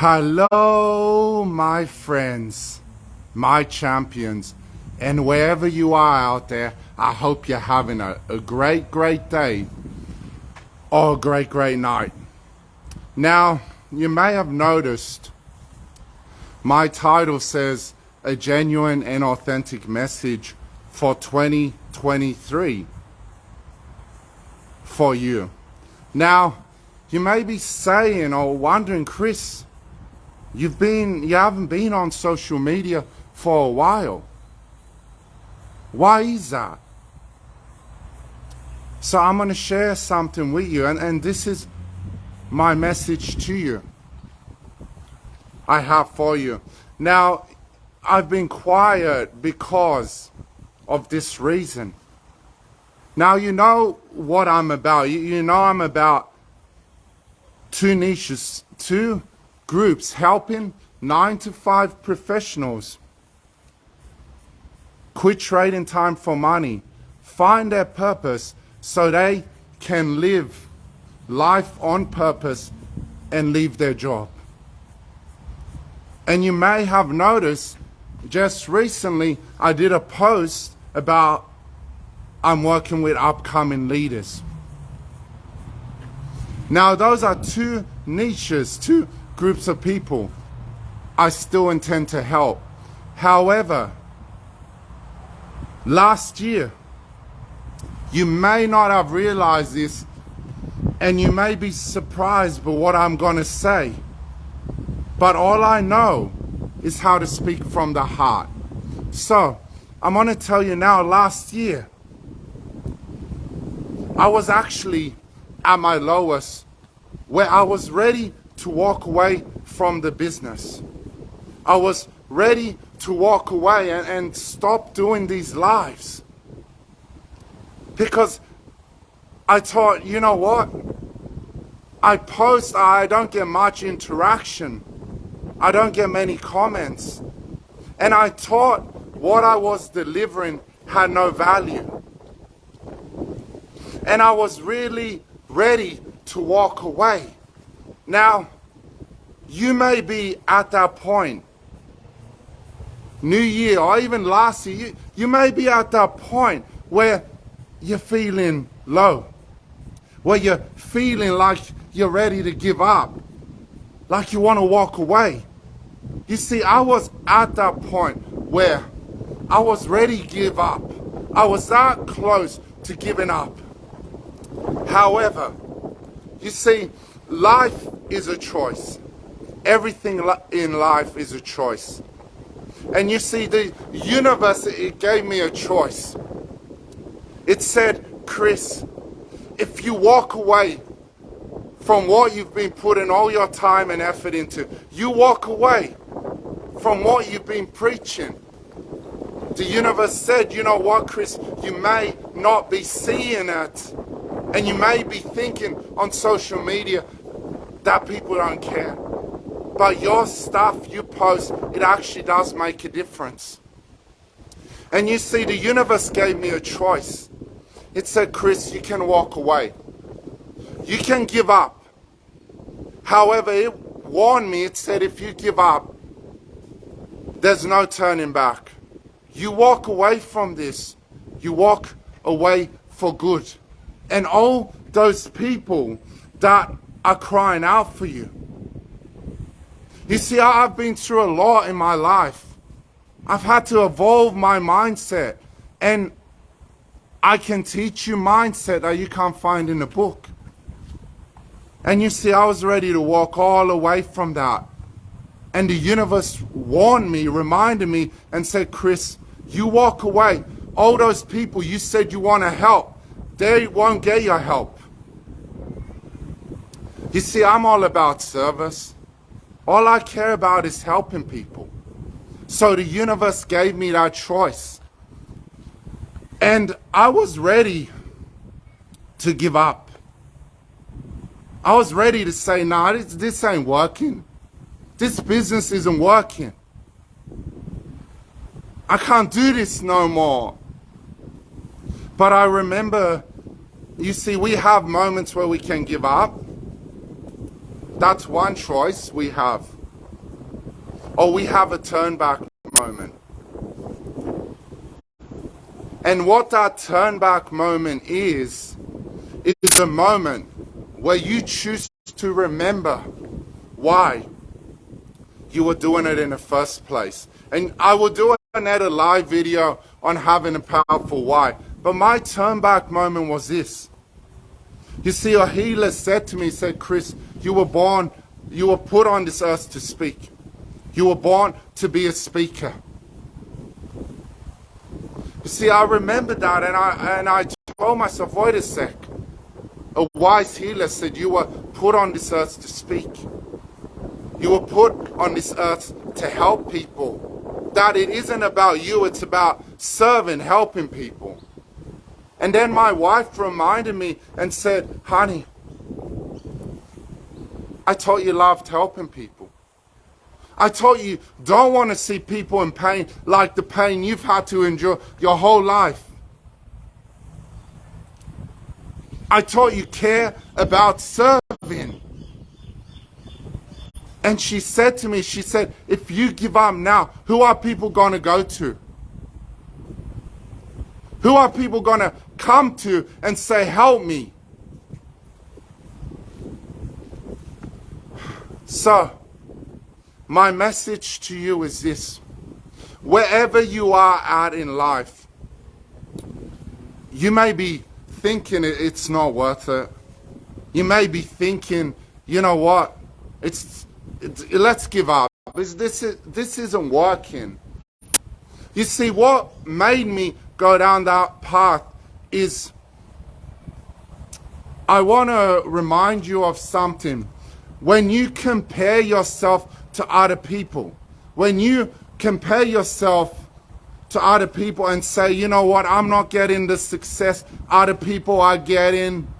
Hello, my friends, my champions, and wherever you are out there, I hope you're having a great, great day or a great, great night. Now, you may have noticed my title says a genuine and authentic message for 2023 for you. Now, you may be saying or wondering, Chris, you haven't been on social media for a while. Why is that? So I'm going to share something with you, and this is my message to you. I have for you. Now, I've been quiet because of this reason. Now, you know what I'm about. You know I'm about two niches, two groups helping 9-to-5 professionals quit trading time for money, find their purpose so they can live life on purpose and leave their job. And you may have noticed just recently I did a post about I'm working with upcoming leaders. Now those are two niches, two groups of people I still intend to help. However, last year, you may not have realized this, and you may be surprised by what I'm going to say, but all I know is how to speak from the heart. So, I'm going to tell you now, last year, I was actually at my lowest, where I was ready to walk away from the business. I was ready to walk away and stop doing these lives. Because I thought, you know what? I post, I don't get much interaction. I don't get many comments. And I thought what I was delivering had no value. And I was really ready to walk away. Now, you may be at that point, New Year or even last year, you may be at that point where you're feeling low, where you're feeling like you're ready to give up, like you want to walk away. You see, I was at that point where I was ready to give up. I was that close to giving up. However, you see, life is a choice. Everything in life is a choice. And you see, the universe, it gave me a choice. It said, Chris, if you walk away from what you've been putting all your time and effort into, you walk away from what you've been preaching. The universe said, you know what, Chris, you may not be seeing it, and you may be thinking on social media that people don't care. But your stuff you post, it actually does make a difference. And you see, the universe gave me a choice. It said, Chris, you can walk away. You can give up. However, it warned me, it said, if you give up, there's no turning back. You walk away from this. You walk away for good. And all those people that are crying out for you. You see, I've been through a lot in my life. I've had to evolve my mindset. And I can teach you mindset that you can't find in a book. And you see, I was ready to walk all away from that. And the universe warned me, reminded me, and said, Chris, you walk away. All those people you said you want to help, they won't get your help. You see, I'm all about service. All I care about is helping people. So the universe gave me that choice. And I was ready to give up. I was ready to say, nah, this ain't working. This business isn't working. I can't do this no more. But I remember, you see, we have moments where we can give up. That's one choice we have. or we have a turn back moment. And what that turn back moment is a moment where you choose to remember why you were doing it in the first place. And I will do another live video on having a powerful why. But my turn back moment was this. You see, a healer said to me, said, Chris, you were put on this earth to speak. You were born to be a speaker. You see, I remembered that, and I told myself, wait a sec. A wise healer said you were put on this earth to speak. You were put on this earth to help people. That it isn't about you, it's about serving, helping people. And then my wife reminded me and said, honey, I thought you loved helping people. I thought you don't want to see people in pain like the pain you've had to endure your whole life. I thought you care about serving. And she said to me, she said, if you give up now, who are people going to go to? Who are people going to come to and say, help me? So, my message to you is this. Wherever you are at in life, you may be thinking it's not worth it. You may be thinking, you know what, let's give up. This isn't working. You see, what made me go down that path is I want to remind you of something. When you compare yourself to other people, when you compare yourself to other people and say, you know what, I'm not getting the success other people are getting,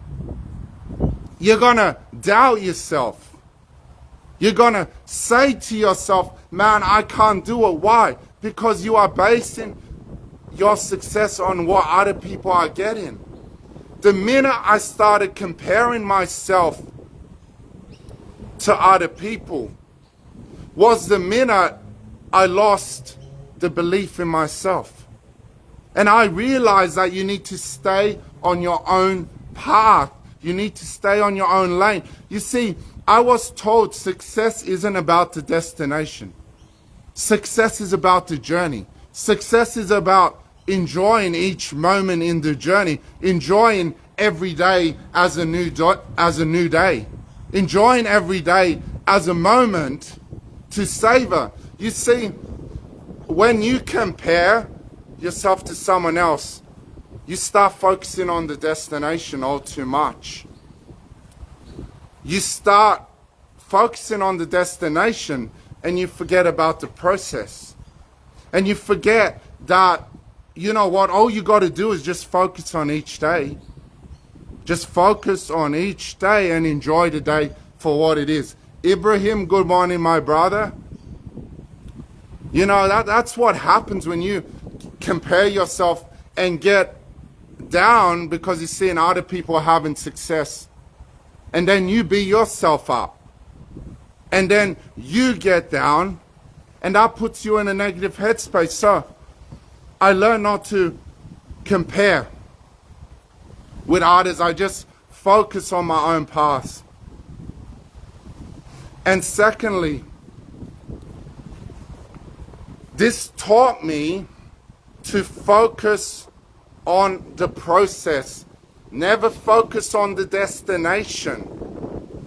you're going to doubt yourself. You're going to say to yourself, man, I can't do it. Why? Because you are basing your success on what other people are getting. The minute I started comparing myself to other people was the minute I lost the belief in myself. And I realized that you need to stay on your own path. You need to stay on your own lane. You see, I was told success isn't about the destination. Success is about the journey. Success is about enjoying each moment in the journey, enjoying every day as a new day, enjoying every day as a moment to savor. You see, when you compare yourself to someone else, you start focusing on the destination all too much. You start focusing on the destination and you forget about the process. And you forget that, you know what, all you got to do is just focus on each day. Just focus on each day and enjoy the day for what it is. Ibrahim, good morning, my brother. You know, that's what happens when you compare yourself and get down because you're seeing other people having success. And then you beat yourself up. And then you get down and that puts you in a negative headspace. So I learned not to compare with others. I just focus on my own path. And secondly, this taught me to focus on the process. Never focus on the destination.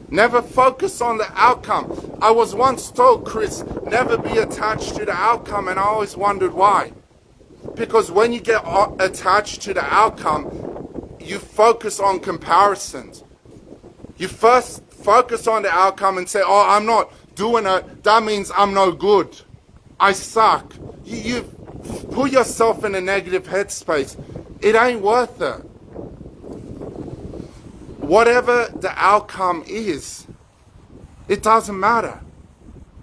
Never focus on the outcome. I was once told, Chris, never be attached to the outcome, and I always wondered why. Because when you get attached to the outcome, you focus on comparisons. You first focus on the outcome and say, oh, I'm not doing it. That means I'm no good. I suck. You put yourself in a negative headspace. It ain't worth it. Whatever the outcome is, it doesn't matter.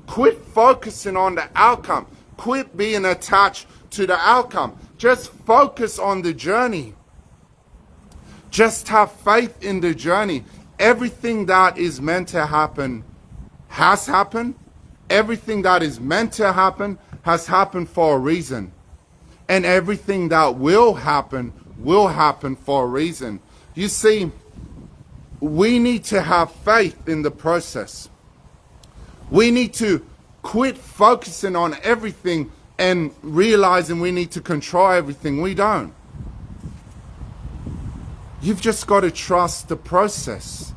Quit focusing on the outcome. Quit being attached to the outcome. Just focus on the journey. Just have faith in the journey. Everything that is meant to happen has happened, everything that is meant to happen has happened for a reason. And everything that will happen for a reason. You see, we need to have faith in the process. We need to quit focusing on everything and realizing we need to control everything. We don't. You've just got to trust the process.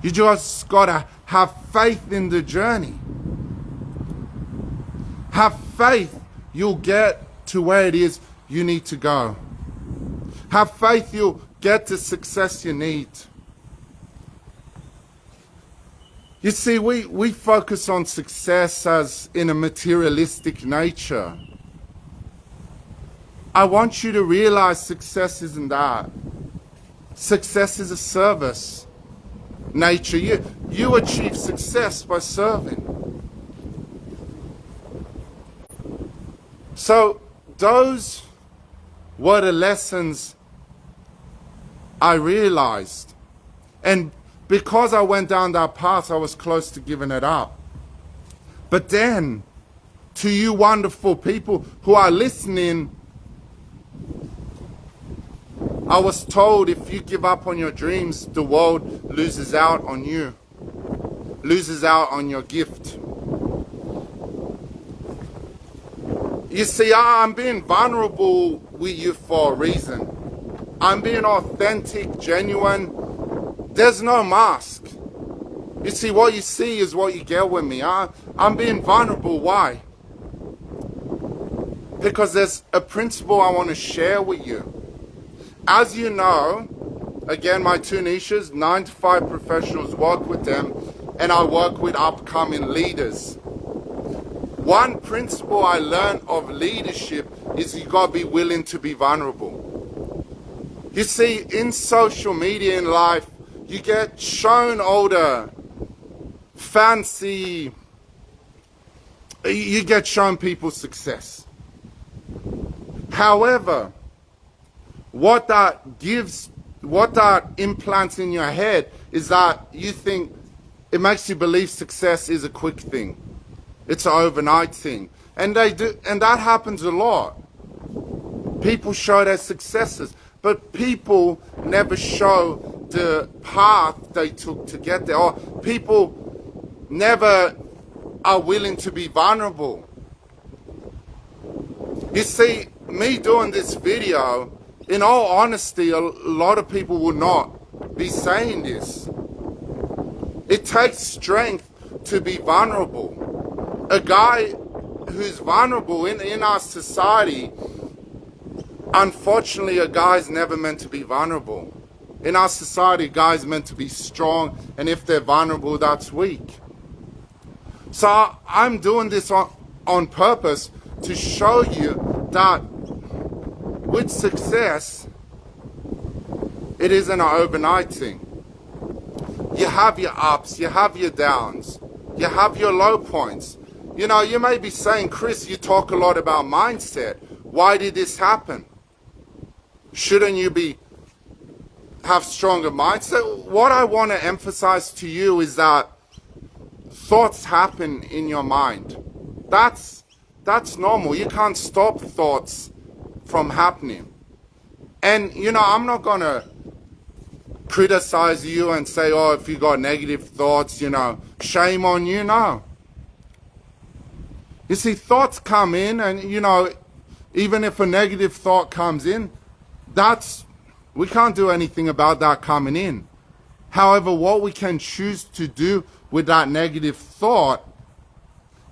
You just got to have faith in the journey. Have faith you'll get to where it is you need to go. Have faith you'll get the success you need. You see, we focus on success as in a materialistic nature. I want you to realize success isn't that. Success is a service nature. You achieve success by serving. So those were the lessons I realized. And because I went down that path, I was close to giving it up. But then, to you wonderful people who are listening, I was told if you give up on your dreams, the world loses out on you, loses out on your gift. You see, I'm being vulnerable with you for a reason. I'm being authentic, genuine. There's no mask. You see, what you see is what you get with me. I'm being vulnerable. Why? Because there's a principle I want to share with you. As you know, again, my two niches, 9 to 5 professionals, work with them, and I work with upcoming leaders. One principle I learned of leadership is you got to be willing to be vulnerable. You see, in social media, in life, you get shown all the fancy, you get shown people's success. However, what that implants in your head is that you think it makes you believe success is a quick thing. It's an overnight thing. And that happens a lot. People show their successes, but people never show the path they took to get there. Or people never are willing to be vulnerable. You see, me doing this video, in all honesty, a lot of people will not be saying this. It takes strength to be vulnerable. A guy who's vulnerable in our society, unfortunately, a guy's never meant to be vulnerable. In our society, a guy's meant to be strong, and if they're vulnerable, that's weak. So I'm doing this on purpose to show you that with success, it isn't an overnight thing. You have your ups, you have your downs, you have your low points. You know, you may be saying, Chris, you talk a lot about mindset. Why did this happen? Shouldn't you have stronger mindset? What I want to emphasize to you is that thoughts happen in your mind. That's normal. You can't stop thoughts from happening. And, you know, I'm not going to criticize you and say, oh, if you got negative thoughts, you know, shame on you. No. You see, thoughts come in, and, you know, even if a negative thought comes in, we can't do anything about that coming in. However, what we can choose to do with that negative thought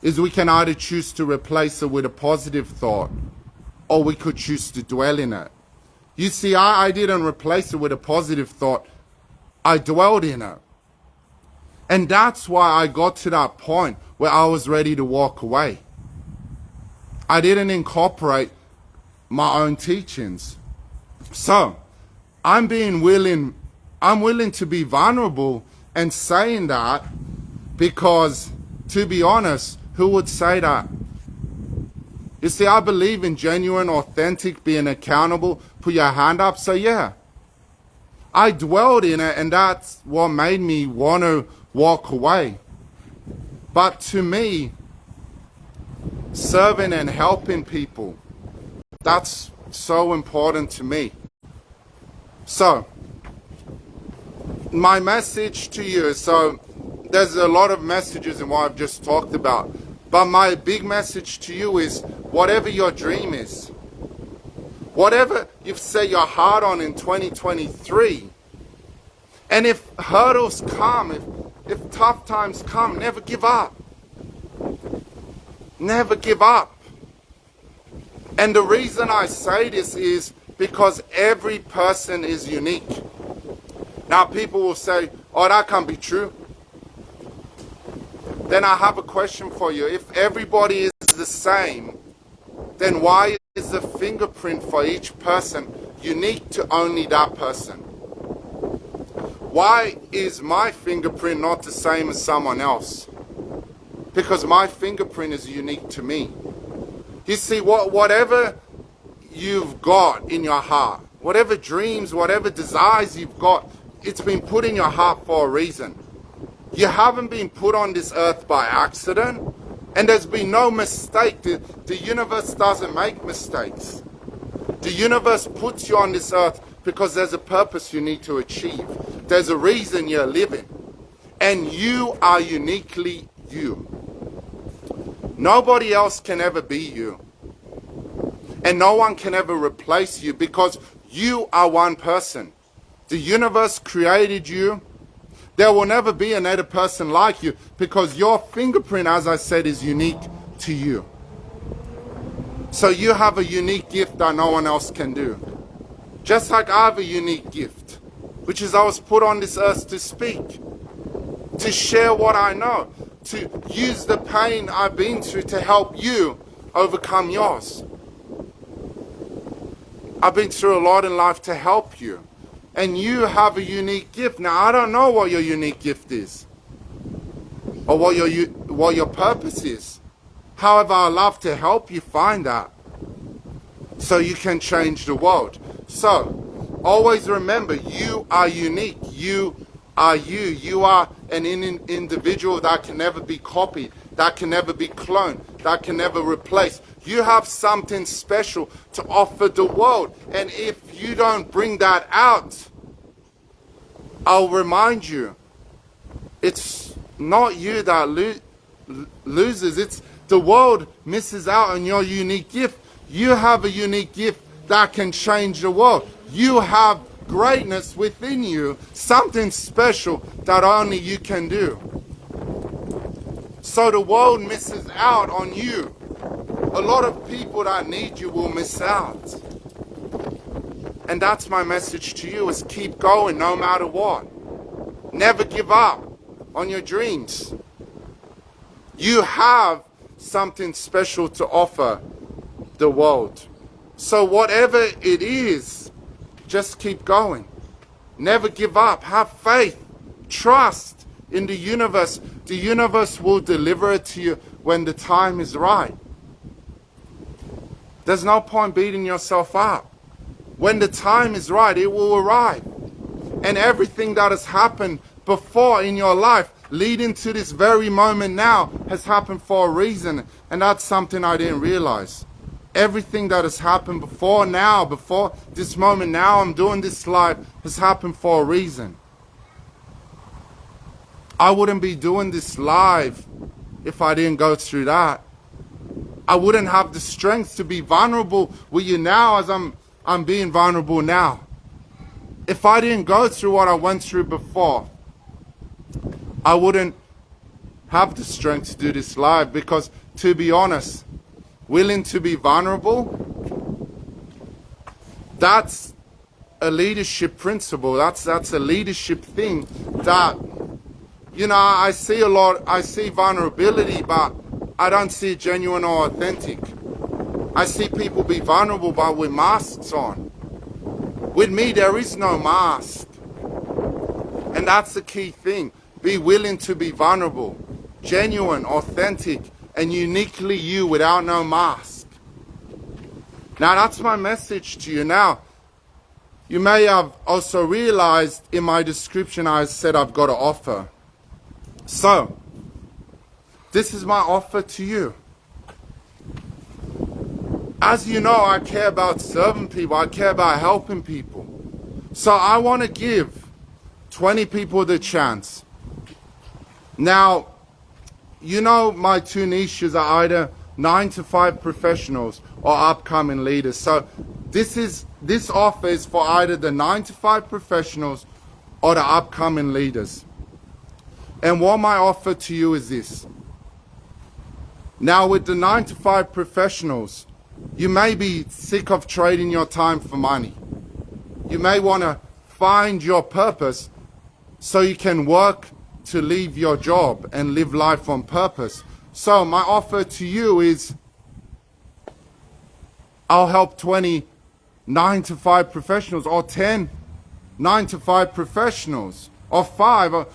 is we can either choose to replace it with a positive thought, or we could choose to dwell in it. You see, I didn't replace it with a positive thought. I dwelled in it. And that's why I got to that point where I was ready to walk away. I didn't incorporate my own teachings. So, I'm willing to be vulnerable and saying that because, to be honest, who would say that? You see, I believe in genuine, authentic, being accountable. Put your hand up. So yeah, I dwelled in it, and that's what made me want to walk away. But to me, serving and helping people, that's so important to me. So, my message to you, so there's a lot of messages in what I've just talked about, but my big message to you is, whatever your dream is, whatever you've set your heart on in 2023, and if hurdles come, if tough times come, never give up. Never give up. And the reason I say this is because every person is unique. Now people will say, oh, that can't be true. Then I have a question for you. If everybody is the same, then why is the fingerprint for each person unique to only that person? Why is my fingerprint not the same as someone else? Because my fingerprint is unique to me. You see, whatever you've got in your heart, whatever dreams, whatever desires you've got, it's been put in your heart for a reason. You haven't been put on this earth by accident, and there's been no mistake. The universe doesn't make mistakes. The universe puts you on this earth because there's a purpose you need to achieve. There's a reason you're living. And you are uniquely you. Nobody else can ever be you. And no one can ever replace you because you are one person. The universe created you. There will never be another person like you because your fingerprint, as I said, is unique to you. So you have a unique gift that no one else can do. Just like I have a unique gift, which is I was put on this earth to speak, to share what I know, to use the pain I've been through to help you overcome yours. I've been through a lot in life to help you. And you have a unique gift. Now, I don't know what your unique gift is or what your purpose is. However, I love to help you find that so you can change the world. So, always remember, you are unique. You are you. You are an individual that can never be copied, that can never be cloned, that can never replace. You have something special to offer the world. And if you don't bring that out, I'll remind you, it's not you that loses. It's the world misses out on your unique gift. You have a unique gift that can change the world. You have greatness within you, something special that only you can do. So the world misses out on you. A lot of people that need you will miss out. And that's my message to you, is keep going no matter what. Never give up on your dreams. You have something special to offer the world. So whatever it is, just keep going. Never give up. Have faith. Trust in the universe. The universe will deliver it to you when the time is right. There's no point beating yourself up. When the time is right, it will arrive. And everything that has happened before in your life, leading to this very moment now, has happened for a reason. And that's something I didn't realize. Everything that has happened before now, before this moment now I'm doing this live, has happened for a reason. I wouldn't be doing this live if I didn't go through that. I wouldn't have the strength to be vulnerable with you now as I'm being vulnerable now. If I didn't go through what I went through before, I wouldn't have the strength to do this live, because to be honest, willing to be vulnerable, that's a leadership principle. That's a leadership thing that, you know, I see vulnerability, but I don't see it genuine or authentic. I see people be vulnerable but with masks on. With me, there is no mask. And that's the key thing. Be willing to be vulnerable, genuine, authentic, and uniquely you without no mask. Now, that's my message to you. Now, you may have also realized in my description I said I've got to offer. So, This is my offer to you. As you know, I care about serving people. I care about helping people. So I want to give 20 people the chance. Now, you know my two niches are either 9-to-5 professionals or upcoming leaders. So this offer is for either the 9-to-5 professionals or the upcoming leaders. And what my offer to you is this. Now, with the 9-to-5 professionals, you may be sick of trading your time for money. You may want to find your purpose so you can work to leave your job and live life on purpose. So my offer to you is I'll help 20 9-to-5 professionals, or 10 9-to-5 professionals, or 5, or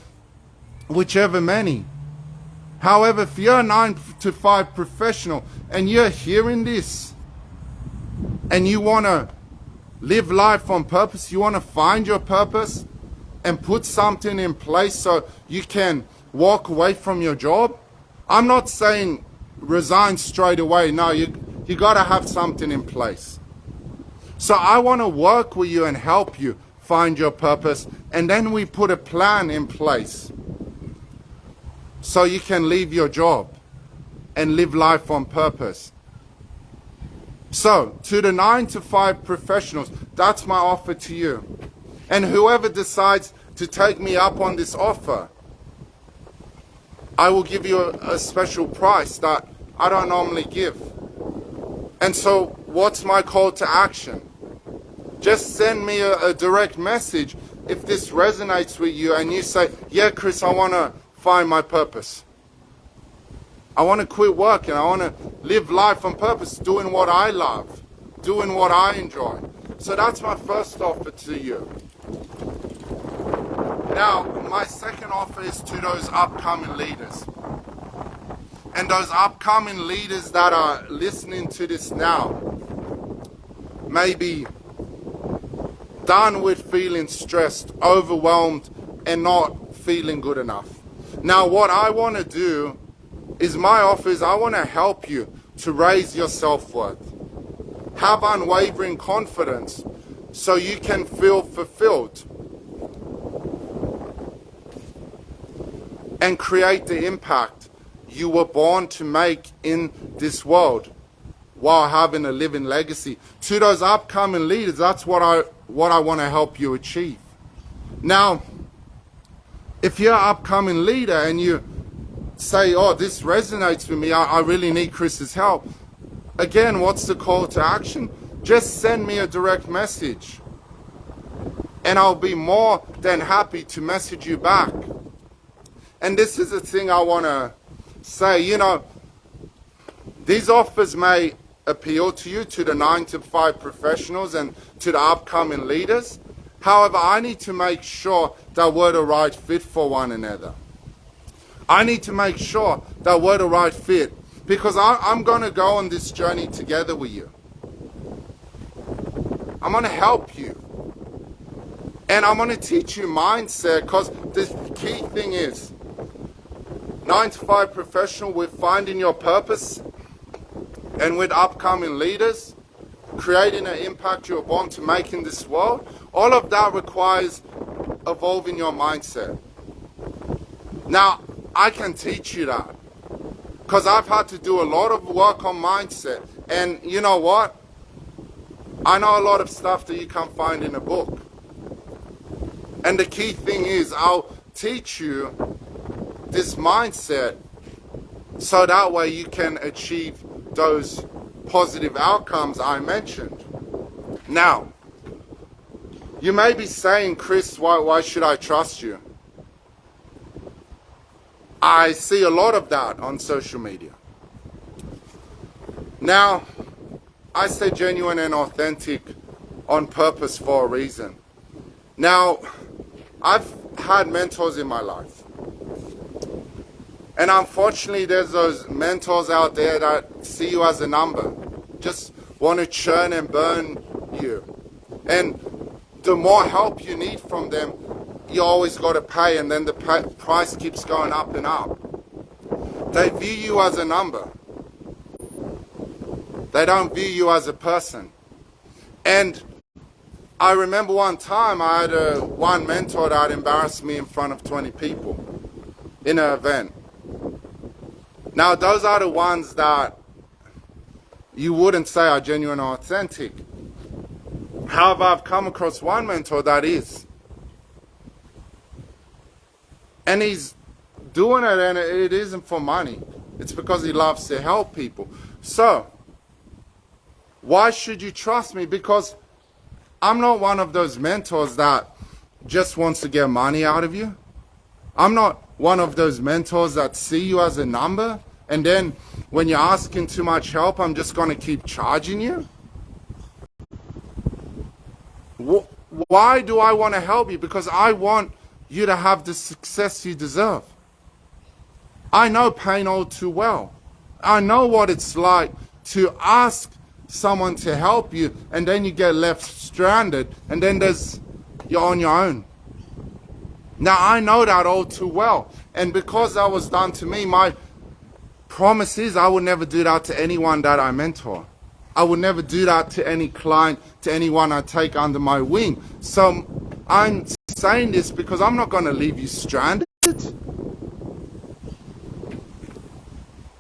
whichever many. However, if you're a 9-to-5 professional and you're hearing this and you want to live life on purpose, you want to find your purpose and put something in place so you can walk away from your job, I'm not saying resign straight away. No, you got to have something in place. So I want to work with you and help you find your purpose, and then we put a plan in place so you can leave your job and live life on purpose. So, to the 9-to-5 professionals, that's my offer to you. And whoever decides to take me up on this offer, I will give you a special price that I don't normally give. And so, what's my call to action? Just send me a direct message if this resonates with you and you say, yeah, Chris, I want to find my purpose. I want to quit working. I want to live life on purpose, doing what I love, doing what I enjoy. So that's my first offer to you. Now, my second offer is to those upcoming leaders. And those upcoming leaders that are listening to this now may be done with feeling stressed, overwhelmed, and not feeling good enough. Now, what I want to do is my offer is I want to help you to raise your self-worth. Have unwavering confidence so you can feel fulfilled and create the impact you were born to make in this world while having a living legacy. To those upcoming leaders, that's what I want to help you achieve. Now, if you're an upcoming leader and you say, oh, this resonates with me, I really need Chris's help. Again, what's the call to action? Just send me a direct message and I'll be more than happy to message you back. And this is the thing I want to say, you know, these offers may appeal to you, to the 9-to-5 professionals and to the upcoming leaders. However, I need to make sure that we're the right fit for one another. I need to make sure that we're the right fit because I'm going to go on this journey together with you. I'm going to help you. And I'm going to teach you mindset because the key thing is 9-to-5 professional with finding your purpose and with upcoming leaders, creating an impact you were born to make in this world. All of that requires evolving your mindset. Now, I can teach you that because I've had to do a lot of work on mindset. And you know what? I know a lot of stuff that you can't find in a book. And the key thing is I'll teach you this mindset so that way you can achieve those positive outcomes I mentioned. Now, you may be saying, Chris, why should I trust you? I see a lot of that on social media. Now, I say genuine and authentic on purpose for a reason. Now, I've had mentors in my life. And unfortunately, there's those mentors out there that see you as a number, just want to churn and burn you. And the more help you need from them, you always got to pay, and then the price keeps going up and up. They view you as a number. They don't view you as a person. And I remember one time I had one mentor that embarrassed me in front of 20 people in an event. Now, those are the ones that you wouldn't say are genuine or authentic. However, I've come across one mentor that is. And he's doing it, and it isn't for money. It's because he loves to help people. So, why should you trust me? Because I'm not one of those mentors that just wants to get money out of you. I'm not one of those mentors that see you as a number, and then when you're asking too much help, I'm just going to keep charging you. Why do I want to help you? Because I want you to have the success you deserve. I know pain all too well. I know what it's like to ask someone to help you, and then you get left stranded, and then you're on your own. Now, I know that all too well, and because that was done to me, my promise is I will never do that to anyone that I mentor. I would never do that to any client, to anyone I take under my wing. So I'm saying this because I'm not going to leave you stranded.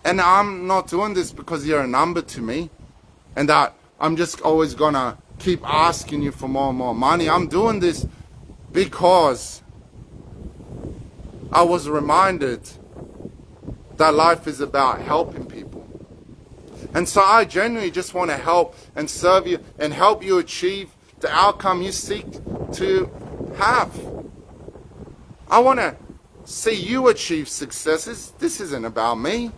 And I'm not doing this because you're a number to me and that I'm just always going to keep asking you for more and more money. I'm doing this because I was reminded that life is about helping people. And so I genuinely just want to help and serve you and help you achieve the outcome you seek to have. I want to see you achieve successes. This isn't about me.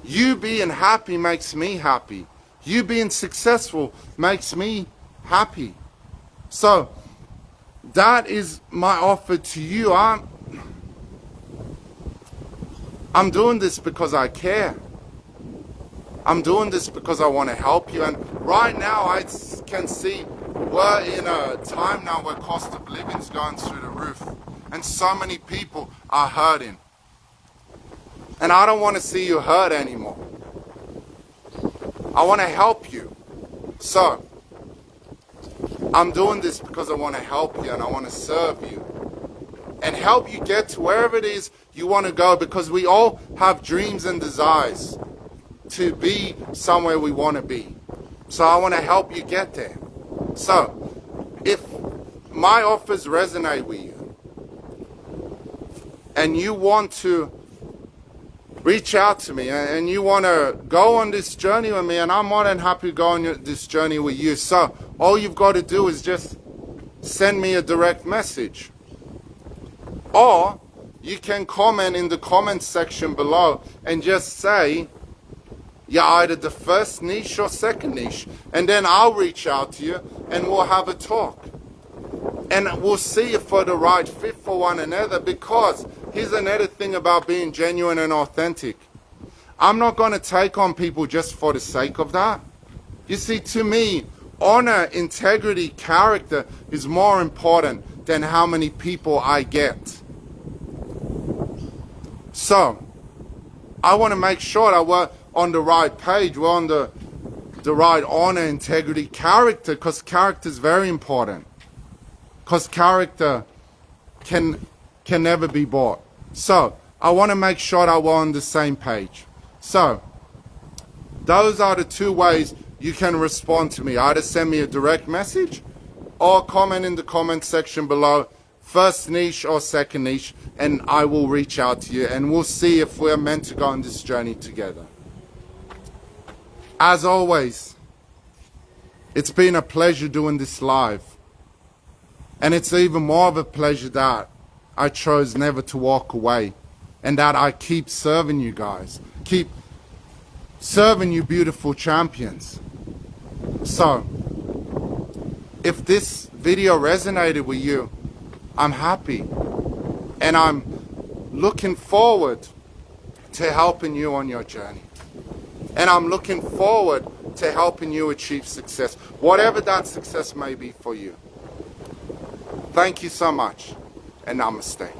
You being happy makes me happy. You being successful makes me happy. So that is my offer to you. I'm doing this because I care. I'm doing this because I want to help you. And right now I can see we're in a time now where cost of living is going through the roof. And so many people are hurting. And I don't want to see you hurt anymore. I want to help you. So, I'm doing this because I want to help you and I want to serve you. And help you get to wherever it is you want to go, because we all have dreams and desires to be somewhere we want to be. So I want to help you get there. So, if my offers resonate with you and you want to reach out to me and you want to go on this journey with me, and I'm more than happy to go on this journey with you. So all you've got to do is just send me a direct message. Or you can comment in the comments section below and just say you're either the first niche or second niche. And then I'll reach out to you and we'll have a talk. And we'll see if we're the right fit for one another, because here's another thing about being genuine and authentic. I'm not going to take on people just for the sake of that. You see, to me, honor, integrity, character is more important than how many people I get. So, I want to make sure that we're on the right page, we're on the right honor, integrity, character, because character is very important. Because character can never be bought. So, I want to make sure that we're on the same page. So, those are the two ways you can respond to me. Either send me a direct message or comment in the comment section below, first niche or second niche, and I will reach out to you and we'll see if we're meant to go on this journey together. As always, it's been a pleasure doing this live. And it's even more of a pleasure that I chose never to walk away, and that I keep serving you guys, keep serving you beautiful champions. So, if this video resonated with you, I'm happy. And I'm looking forward to helping you on your journey. And I'm looking forward to helping you achieve success, whatever that success may be for you. Thank you so much, and namaste.